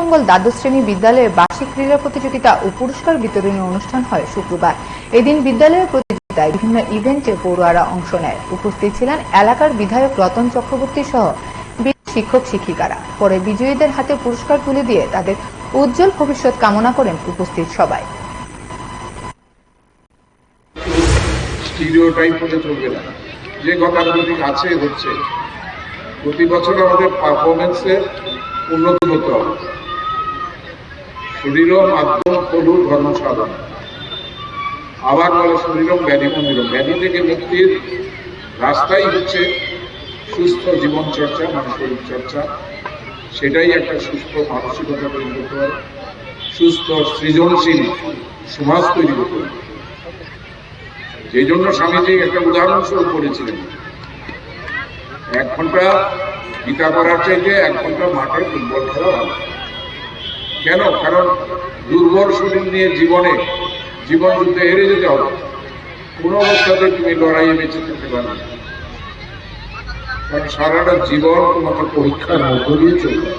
মঙ্গল দ্বাদশ শ্রেণী বিদ্যালয়ের বার্ষিক ক্রীড়া প্রতিযোগিতা ও পুরস্কার বিতরণী অনুষ্ঠান হয় শুক্রবার। এদিন বিদ্যালয়ের প্রতিযোগিতায় বিভিন্ন ইভেন্টে পড়ুয়ারা অংশ নেয়। উপস্থিত ছিলেন এলাকার বিধায়ক রতন চক্রবর্তী সহ শিক্ষক শিক্ষিকারা। পরে বিজয়ীদের হাতে পুরস্কার তুলে দিয়ে তাদের উজ্জ্বল ভবিষ্যৎ কামনা করেন উপস্থিত সবাই। স্টিরিওটাইপ হলে চলবে না, যে গতানুগতিক আছে হচ্ছে। প্রতি বছর আমাদের পারফরমেন্সে উন্নতি হতে হবে। শরীরম আত্ম খলু ধর্ম সাধন, আবার বলে শরীরম ব্যাধি মন্দিরম। ব্যাধি থেকে মুক্তির রাস্তাই হচ্ছে সুস্থ জীবন চর্চা, মানে শরীর চর্চা। সেটাই একটা সুস্থ মানসিকতা তৈরি করতে পারে, সুস্থ সৃজনশীল সমাজ তৈরি করতে পারে। সেই জন্য স্বামীজি একটা উদাহরণস্বরূপ করেছিলেন, 1 ঘন্টা গীতা পড়ার চাইতে 1 ঘন্টা মাঠে ফুটবল খেলা ভালো। কেন? কারণ দুর্বল শরীর নিয়ে জীবন যুদ্ধে হেরে যেতে হবে। কোন অবস্থাতে তুমি লড়াইয়ে বেঁচে থাকতে পারবে না, কারণ সারাটা জীবন তোমাকে পরীক্ষার মধ্য দিয়ে চলবে।